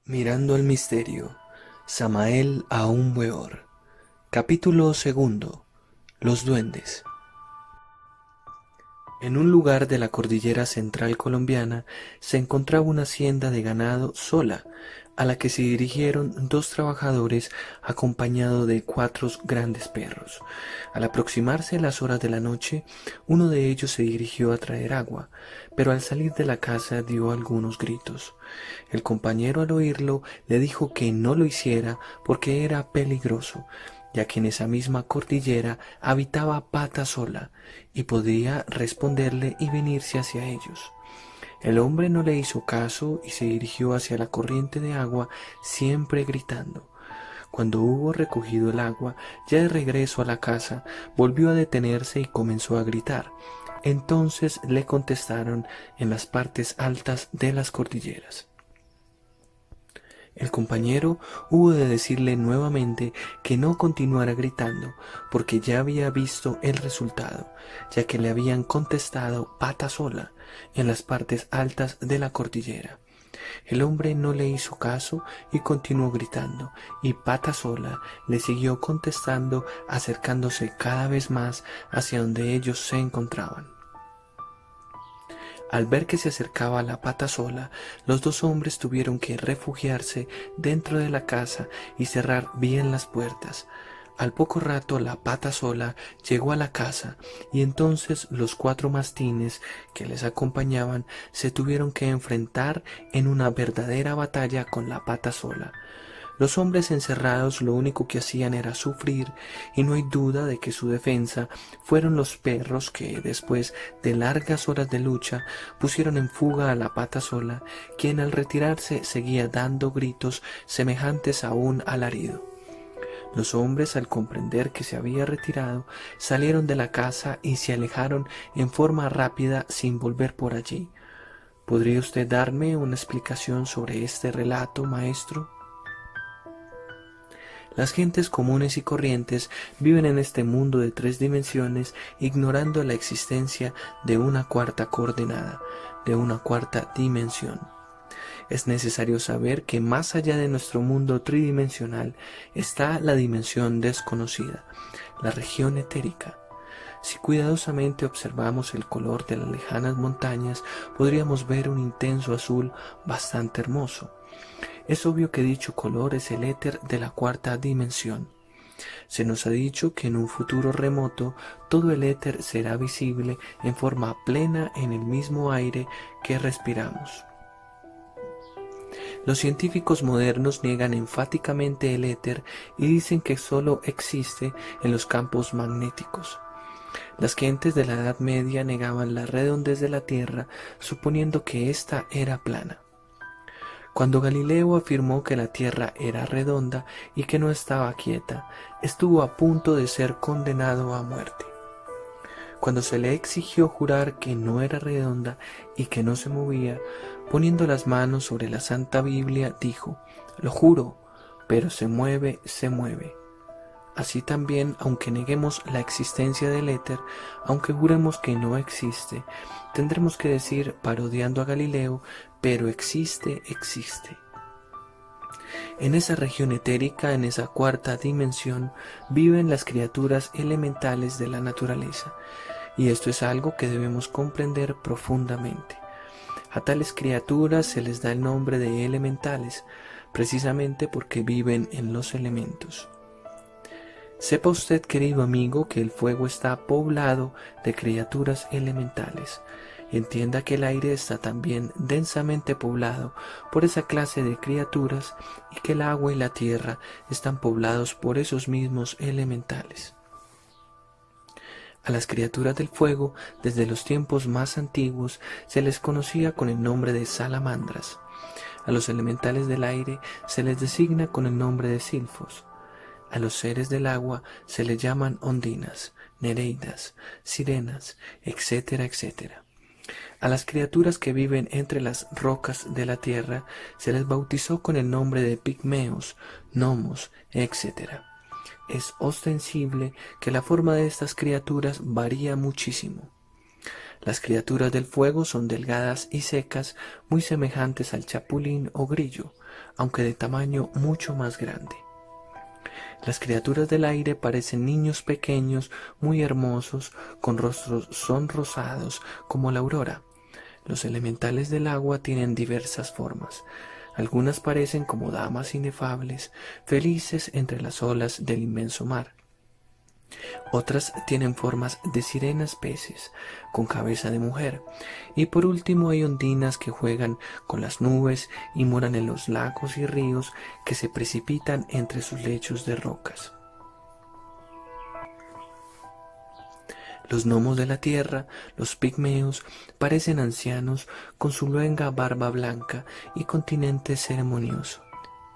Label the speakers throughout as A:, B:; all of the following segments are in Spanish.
A: Mirando el misterio, Samael a un weor. Capítulo segundo. Los duendes. En un lugar de la cordillera central colombiana se encontraba una hacienda de ganado sola, a la que se dirigieron dos trabajadores acompañados de cuatro grandes perros. Al aproximarse las horas de la noche, uno de ellos se dirigió a traer agua, pero al salir de la casa dio algunos gritos. El compañero, al oírlo, le dijo que no lo hiciera porque era peligroso, ya que en esa misma cordillera habitaba Pata Sola y podía responderle y venirse hacia ellos. El hombre no le hizo caso y se dirigió hacia la corriente de agua, siempre gritando. Cuando hubo recogido el agua, ya de regreso a la casa, volvió a detenerse y comenzó a gritar. Entonces le contestaron en las partes altas de las cordilleras. El compañero hubo de decirle nuevamente que no continuara gritando, porque ya había visto el resultado, ya que le habían contestado Pata Sola en las partes altas de la cordillera. El hombre no le hizo caso y continuó gritando, y Pata Sola le siguió contestando, acercándose cada vez más hacia donde ellos se encontraban. Al ver que se acercaba la Pata Sola, los dos hombres tuvieron que refugiarse dentro de la casa y cerrar bien las puertas. Al poco rato la Pata Sola llegó a la casa y entonces los cuatro mastines que les acompañaban se tuvieron que enfrentar en una verdadera batalla con la Pata Sola. Los hombres encerrados lo único que hacían era sufrir, y no hay duda de que su defensa fueron los perros que, después de largas horas de lucha, pusieron en fuga a la Pata Sola, quien al retirarse seguía dando gritos semejantes a un alarido. Los hombres, al comprender que se había retirado, salieron de la casa y se alejaron en forma rápida sin volver por allí. ¿Podría usted darme una explicación sobre este relato, maestro? Las gentes comunes y corrientes viven en este mundo de tres dimensiones, ignorando la existencia de una cuarta coordenada, de una cuarta dimensión. Es necesario saber que más allá de nuestro mundo tridimensional está la dimensión desconocida, la región etérica. Si cuidadosamente observamos el color de las lejanas montañas, podríamos ver un intenso azul bastante hermoso. Es obvio que dicho color es el éter de la cuarta dimensión. Se nos ha dicho que en un futuro remoto todo el éter será visible en forma plena en el mismo aire que respiramos. Los científicos modernos niegan enfáticamente el éter y dicen que solo existe en los campos magnéticos. Las gentes de la Edad Media negaban la redondez de la Tierra, suponiendo que ésta era plana. Cuando Galileo afirmó que la Tierra era redonda y que no estaba quieta, estuvo a punto de ser condenado a muerte. Cuando se le exigió jurar que no era redonda y que no se movía, poniendo las manos sobre la Santa Biblia, dijo: «Lo juro, pero se mueve, se mueve». Así también, aunque neguemos la existencia del éter, aunque juremos que no existe, tendremos que decir, parodiando a Galileo: «Pero existe, existe». En esa región etérica, en esa cuarta dimensión, viven las criaturas elementales de la naturaleza, y esto es algo que debemos comprender profundamente. A tales criaturas se les da el nombre de elementales, precisamente porque viven en los elementos. Sepa usted, querido amigo, que el fuego está poblado de criaturas elementales. Entienda que el aire está también densamente poblado por esa clase de criaturas y que el agua y la tierra están poblados por esos mismos elementales. A las criaturas del fuego, desde los tiempos más antiguos, se les conocía con el nombre de salamandras. A los elementales del aire se les designa con el nombre de silfos. A los seres del agua se les llaman ondinas, nereidas, sirenas, etcétera, etcétera. A las criaturas que viven entre las rocas de la tierra se les bautizó con el nombre de pigmeos, gnomos, etcétera. Es ostensible que la forma de estas criaturas varía muchísimo. Las criaturas del fuego son delgadas y secas, muy semejantes al chapulín o grillo. aunque de tamaño mucho más grande. Las criaturas del aire parecen niños pequeños, muy hermosos, con rostros sonrosados como la aurora. Los elementales del agua tienen diversas formas. Algunas parecen como damas inefables, felices entre las olas del inmenso mar. Otras tienen formas de sirenas peces, con cabeza de mujer. Y por último hay ondinas que juegan con las nubes y moran en los lagos y ríos que se precipitan entre sus lechos de rocas. Los gnomos de la tierra, los pigmeos, parecen ancianos con su luenga barba blanca y continente ceremonioso.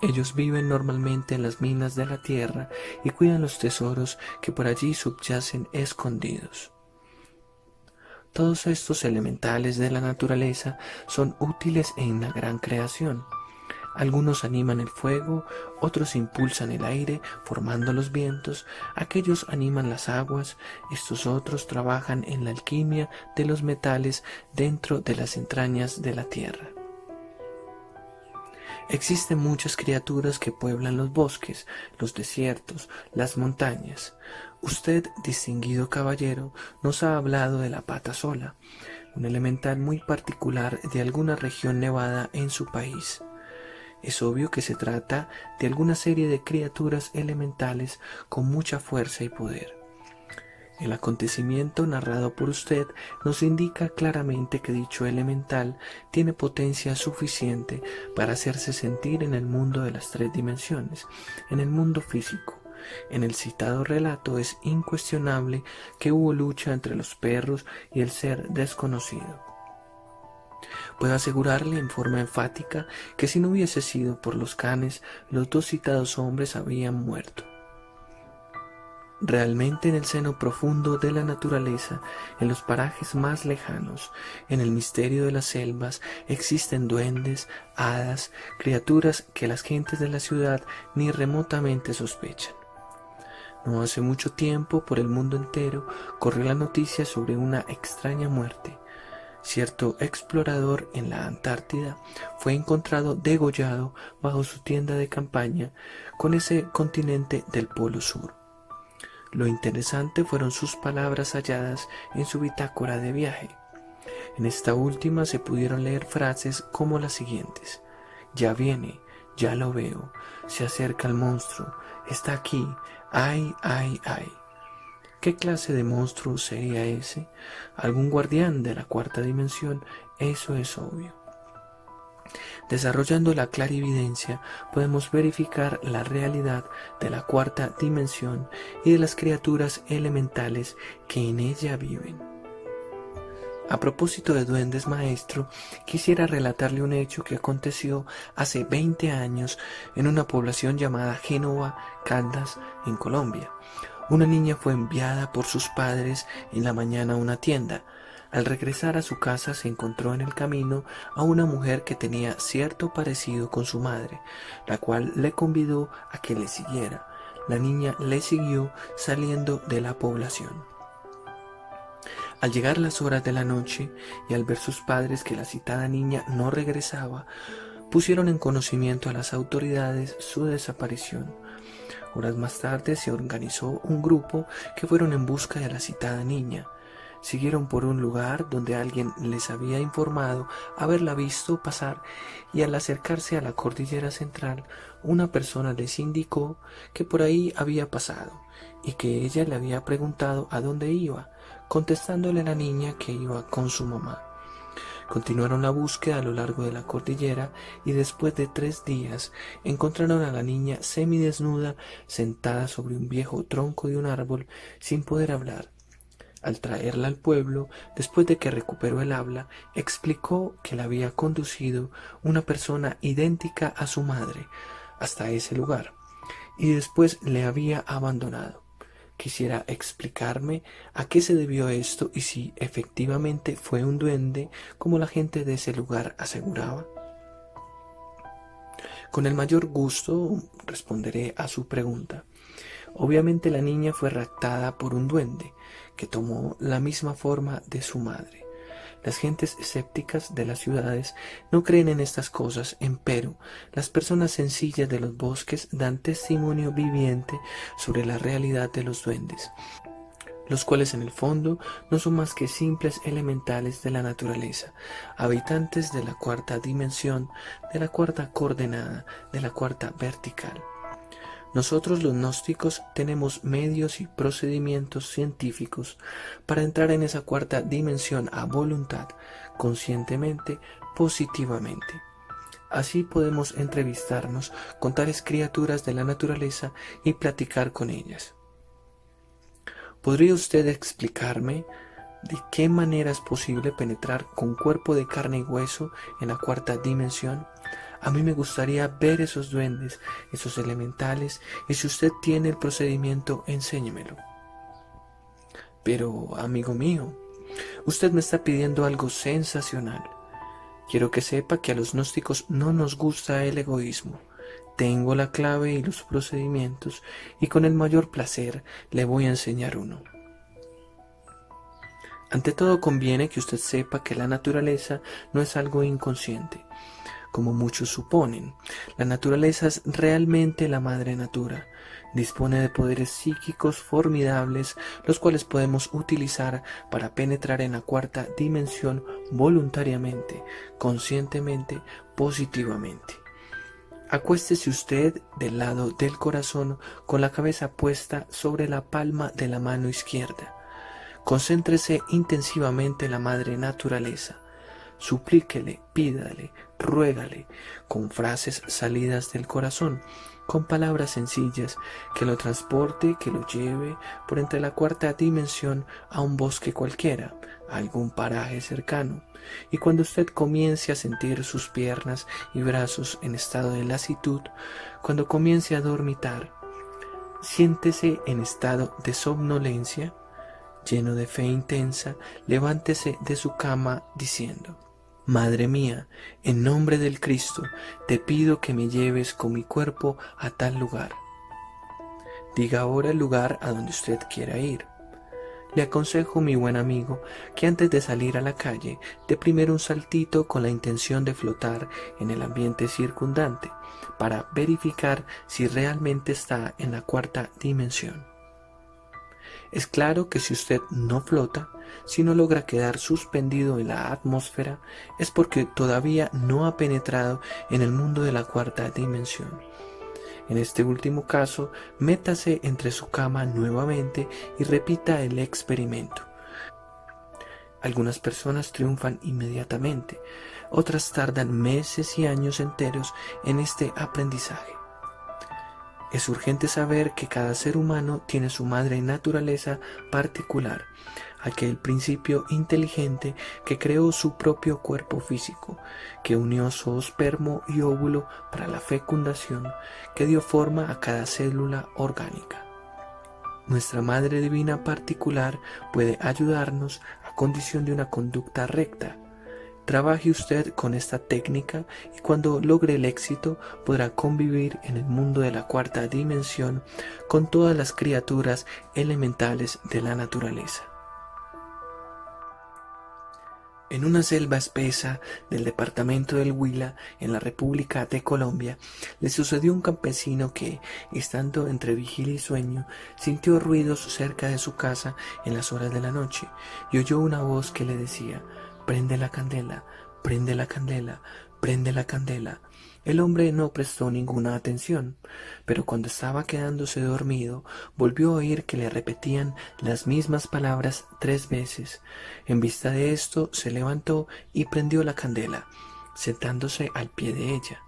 A: Ellos viven normalmente en las minas de la tierra y cuidan los tesoros que por allí subyacen escondidos. Todos estos elementales de la naturaleza son útiles en la gran creación. Algunos animan el fuego, otros impulsan el aire, formando los vientos, aquellos animan las aguas, estos otros trabajan en la alquimia de los metales dentro de las entrañas de la tierra. Existen muchas criaturas que pueblan los bosques, los desiertos, las montañas. Usted, distinguido caballero, nos ha hablado de la pata sola, un elemental muy particular de alguna región nevada en su país. Es obvio que se trata de alguna serie de criaturas elementales con mucha fuerza y poder. El acontecimiento narrado por usted nos indica claramente que dicho elemental tiene potencia suficiente para hacerse sentir en el mundo de las tres dimensiones, en el mundo físico. En el citado relato es incuestionable que hubo lucha entre los perros y el ser desconocido. Puedo asegurarle en forma enfática que si no hubiese sido por los canes, los dos citados hombres habrían muerto. Realmente en el seno profundo de la naturaleza, en los parajes más lejanos, en el misterio de las selvas, existen duendes, hadas, criaturas que las gentes de la ciudad ni remotamente sospechan. No hace mucho tiempo, por el mundo entero, corrió la noticia sobre una extraña muerte. Cierto explorador en la Antártida fue encontrado degollado bajo su tienda de campaña con ese continente del Polo Sur. Lo interesante fueron sus palabras halladas en su bitácora de viaje. En esta última se pudieron leer frases como las siguientes: ya viene, ya lo veo, se acerca el monstruo, está aquí, ay, ay, ay. ¿Qué clase de monstruo sería ese? ¿Algún guardián de la cuarta dimensión? Eso es obvio. Desarrollando la clarividencia, podemos verificar la realidad de la cuarta dimensión y de las criaturas elementales que en ella viven. A propósito de duendes, maestro, quisiera relatarle un hecho que aconteció hace 20 años en una población llamada Génova, Caldas, en Colombia. Una niña fue enviada por sus padres en la mañana a una tienda. Al regresar a su casa se encontró en el camino a una mujer que tenía cierto parecido con su madre, la cual le convidó a que le siguiera. La niña le siguió saliendo de la población. Al llegar las horas de la noche y al ver sus padres que la citada niña no regresaba, pusieron en conocimiento a las autoridades su desaparición. Horas más tarde se organizó un grupo que fueron en busca de la citada niña. Siguieron por un lugar donde alguien les había informado haberla visto pasar y al acercarse a la cordillera central, una persona les indicó que por ahí había pasado y que ella le había preguntado a dónde iba, contestándole la niña que iba con su mamá. Continuaron la búsqueda a lo largo de la cordillera y después de 3 días encontraron a la niña semidesnuda sentada sobre un viejo tronco de un árbol sin poder hablar. Al traerla al pueblo, después de que recuperó el habla, explicó que la había conducido una persona idéntica a su madre hasta ese lugar y después le había abandonado. Quisiera explicarme a qué se debió esto y si efectivamente fue un duende, como la gente de ese lugar aseguraba. Con el mayor gusto responderé a su pregunta. Obviamente la niña fue raptada por un duende, que tomó la misma forma de su madre. Las gentes escépticas de las ciudades no creen en estas cosas, empero las personas sencillas de los bosques dan testimonio viviente sobre la realidad de los duendes, los cuales en el fondo no son más que simples elementales de la naturaleza, habitantes de la cuarta dimensión, de la cuarta coordenada, de la cuarta vertical. Nosotros los gnósticos tenemos medios y procedimientos científicos para entrar en esa cuarta dimensión a voluntad, conscientemente, positivamente. Así podemos entrevistarnos con tales criaturas de la naturaleza y platicar con ellas. ¿Podría usted explicarme de qué manera es posible penetrar con cuerpo de carne y hueso en la cuarta dimensión? A mí me gustaría ver esos duendes, esos elementales, y si usted tiene el procedimiento, enséñemelo. Pero, amigo mío, usted me está pidiendo algo sensacional. Quiero que sepa que a los gnósticos no nos gusta el egoísmo. Tengo la clave y los procedimientos, y con el mayor placer le voy a enseñar uno. Ante todo conviene que usted sepa que la naturaleza no es algo inconsciente, como muchos suponen. La naturaleza es realmente la madre natura. Dispone de poderes psíquicos formidables, los cuales podemos utilizar para penetrar en la cuarta dimensión voluntariamente, conscientemente, positivamente. Acuéstese usted del lado del corazón con la cabeza puesta sobre la palma de la mano izquierda. Concéntrese intensivamente en la madre naturaleza. Suplíquele, pídale, ruégale, con frases salidas del corazón, con palabras sencillas, que lo transporte, que lo lleve por entre la cuarta dimensión a un bosque cualquiera, a algún paraje cercano. Y cuando usted comience a sentir sus piernas y brazos en estado de lasitud, cuando comience a dormitar, siéntese en estado de somnolencia, lleno de fe intensa, levántese de su cama diciendo: Madre mía, en nombre del Cristo, te pido que me lleves con mi cuerpo a tal lugar. Diga ahora el lugar a donde usted quiera ir. Le aconsejo, mi buen amigo, que antes de salir a la calle, dé primero un saltito con la intención de flotar en el ambiente circundante, para verificar si realmente está en la cuarta dimensión. Es claro que si usted no flota, si no logra quedar suspendido en la atmósfera, es porque todavía no ha penetrado en el mundo de la cuarta dimensión. En este último caso, métase entre su cama nuevamente y repita el experimento. Algunas personas triunfan inmediatamente, otras tardan meses y años enteros en este aprendizaje. Es urgente saber que cada ser humano tiene su madre naturaleza particular, aquel principio inteligente que creó su propio cuerpo físico, que unió zoospermo y óvulo para la fecundación, que dio forma a cada célula orgánica. Nuestra Madre Divina particular puede ayudarnos a condición de una conducta recta. Trabaje usted con esta técnica y cuando logre el éxito podrá convivir en el mundo de la cuarta dimensión con todas las criaturas elementales de la naturaleza. En una selva espesa del departamento del Huila, en la República de Colombia, le sucedió a un campesino que, estando entre vigilia y sueño, sintió ruidos cerca de su casa en las horas de la noche y oyó una voz que le decía: «Prende la candela, prende la candela, prende la candela». El hombre no prestó ninguna atención, pero cuando estaba quedándose dormido, volvió a oír que le repetían las mismas palabras 3 veces. En vista de esto, se levantó y prendió la candela, sentándose al pie de ella.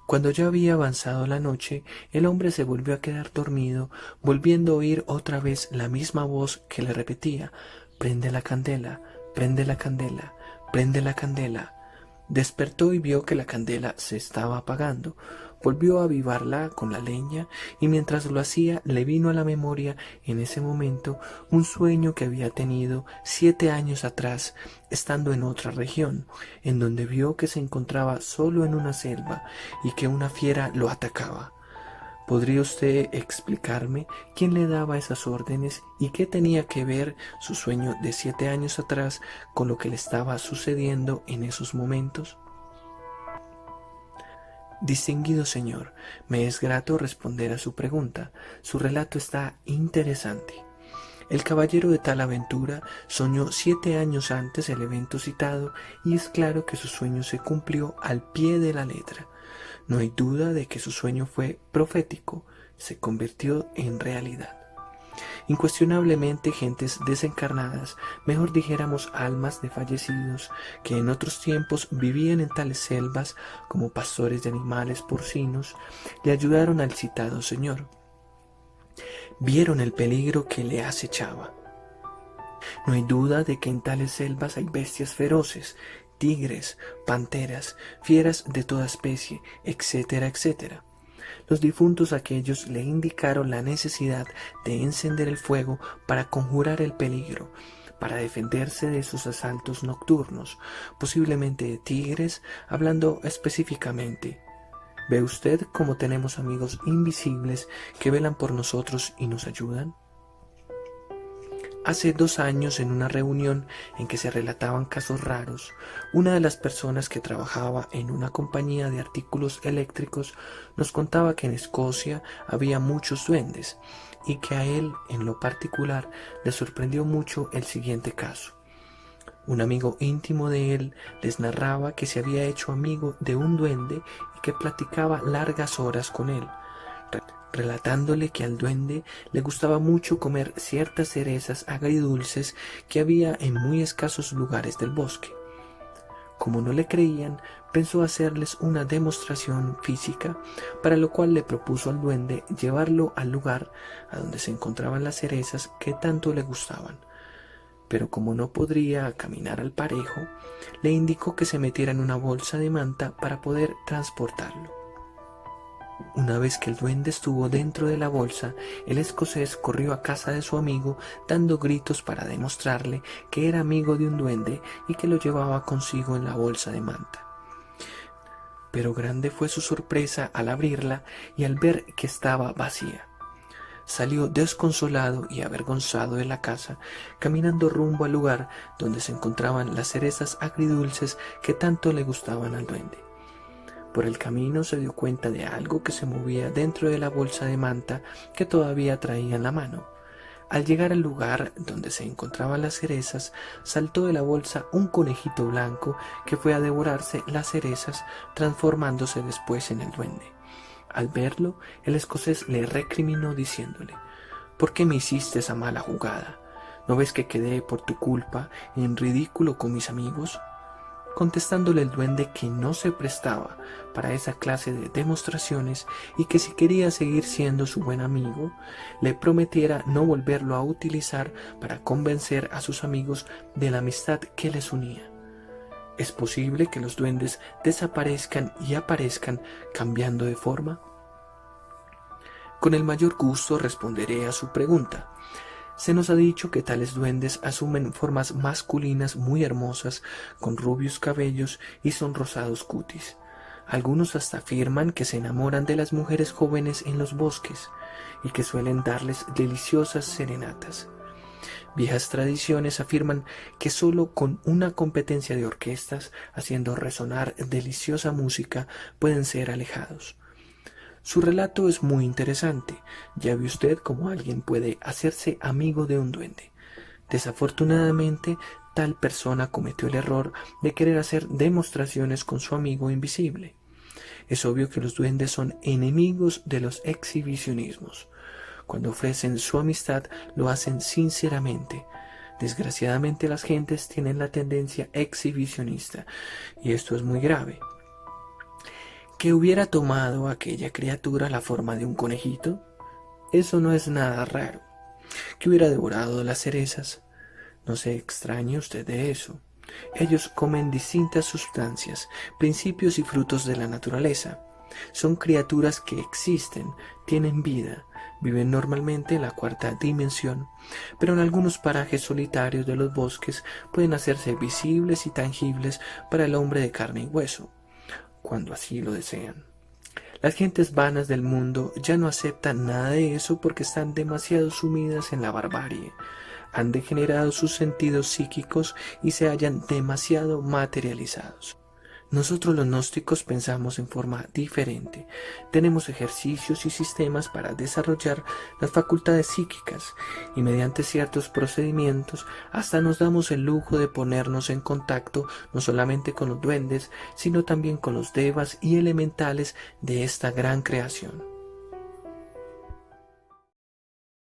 A: Cuando ya había avanzado la noche, el hombre se volvió a quedar dormido, volviendo a oír otra vez la misma voz que le repetía: «Prende la candela, prende la candela, prende la candela». Despertó y vio que la candela se estaba apagando. Volvió a avivarla con la leña y mientras lo hacía le vino a la memoria en ese momento un sueño que había tenido 7 años atrás, estando en otra región, en donde vio que se encontraba solo en una selva y que una fiera lo atacaba. ¿Podría usted explicarme quién le daba esas órdenes y qué tenía que ver su sueño de 7 años atrás con lo que le estaba sucediendo en esos momentos? Distinguido señor, me es grato responder a su pregunta. Su relato está interesante. El caballero de tal aventura soñó 7 años antes el evento citado y es claro que su sueño se cumplió al pie de la letra. No hay duda de que su sueño fue profético, se convirtió en realidad. Incuestionablemente gentes desencarnadas, mejor dijéramos almas de fallecidos, que en otros tiempos vivían en tales selvas como pastores de animales porcinos, le ayudaron al citado señor. Vieron el peligro que le acechaba. No hay duda de que en tales selvas hay bestias feroces, tigres, panteras, fieras de toda especie, etcétera, etcétera. Los difuntos aquellos le indicaron la necesidad de encender el fuego para conjurar el peligro, para defenderse de sus asaltos nocturnos, posiblemente de tigres, hablando específicamente. ¿Ve usted cómo tenemos amigos invisibles que velan por nosotros y nos ayudan? Hace 2 años, en una reunión en que se relataban casos raros, una de las personas que trabajaba en una compañía de artículos eléctricos nos contaba que en Escocia había muchos duendes y que a él, en lo particular, le sorprendió mucho el siguiente caso. Un amigo íntimo de él les narraba que se había hecho amigo de un duende y que platicaba largas horas con él, relatándole que al duende le gustaba mucho comer ciertas cerezas agridulces que había en muy escasos lugares del bosque. Como no le creían, pensó hacerles una demostración física, para lo cual le propuso al duende llevarlo al lugar a donde se encontraban las cerezas que tanto le gustaban. Pero como no podría caminar al parejo, le indicó que se metiera en una bolsa de manta para poder transportarlo. Una vez que el duende estuvo dentro de la bolsa, el escocés corrió a casa de su amigo dando gritos para demostrarle que era amigo de un duende y que lo llevaba consigo en la bolsa de manta. Pero grande fue su sorpresa al abrirla y al ver que estaba vacía. Salió desconsolado y avergonzado de la casa, caminando rumbo al lugar donde se encontraban las cerezas agridulces que tanto le gustaban al duende. Por el camino se dio cuenta de algo que se movía dentro de la bolsa de manta que todavía traía en la mano. Al llegar al lugar donde se encontraban las cerezas, saltó de la bolsa un conejito blanco que fue a devorarse las cerezas, transformándose después en el duende. Al verlo, el escocés le recriminó diciéndole: «¿Por qué me hiciste esa mala jugada? ¿No ves que quedé por tu culpa en ridículo con mis amigos?». Contestándole el duende que no se prestaba para esa clase de demostraciones y que si quería seguir siendo su buen amigo, le prometiera no volverlo a utilizar para convencer a sus amigos de la amistad que les unía. ¿Es posible que los duendes desaparezcan y aparezcan cambiando de forma? Con el mayor gusto responderé a su pregunta. Se nos ha dicho que tales duendes asumen formas masculinas muy hermosas, con rubios cabellos y sonrosados cutis. Algunos hasta afirman que se enamoran de las mujeres jóvenes en los bosques y que suelen darles deliciosas serenatas. Viejas tradiciones afirman que solo con una competencia de orquestas haciendo resonar deliciosa música pueden ser alejados. Su relato es muy interesante. Ya ve usted cómo alguien puede hacerse amigo de un duende. Desafortunadamente, tal persona cometió el error de querer hacer demostraciones con su amigo invisible. Es obvio que los duendes son enemigos de los exhibicionismos. Cuando ofrecen su amistad, lo hacen sinceramente. Desgraciadamente, las gentes tienen la tendencia exhibicionista, y esto es muy grave. ¿Que hubiera tomado aquella criatura la forma de un conejito? Eso no es nada raro. ¿Que hubiera devorado las cerezas? No se extrañe usted de eso. Ellos comen distintas sustancias, principios y frutos de la naturaleza. Son criaturas que existen, tienen vida, viven normalmente en la 4ª dimensión, pero en algunos parajes solitarios de los bosques pueden hacerse visibles y tangibles para el hombre de carne y hueso, cuando así lo desean. Las gentes vanas del mundo ya no aceptan nada de eso porque están demasiado sumidas en la barbarie. Han degenerado sus sentidos psíquicos y se hallan demasiado materializados. Nosotros los gnósticos pensamos en forma diferente. Tenemos ejercicios y sistemas para desarrollar las facultades psíquicas y mediante ciertos procedimientos hasta nos damos el lujo de ponernos en contacto no solamente con los duendes, sino también con los devas y elementales de esta gran creación.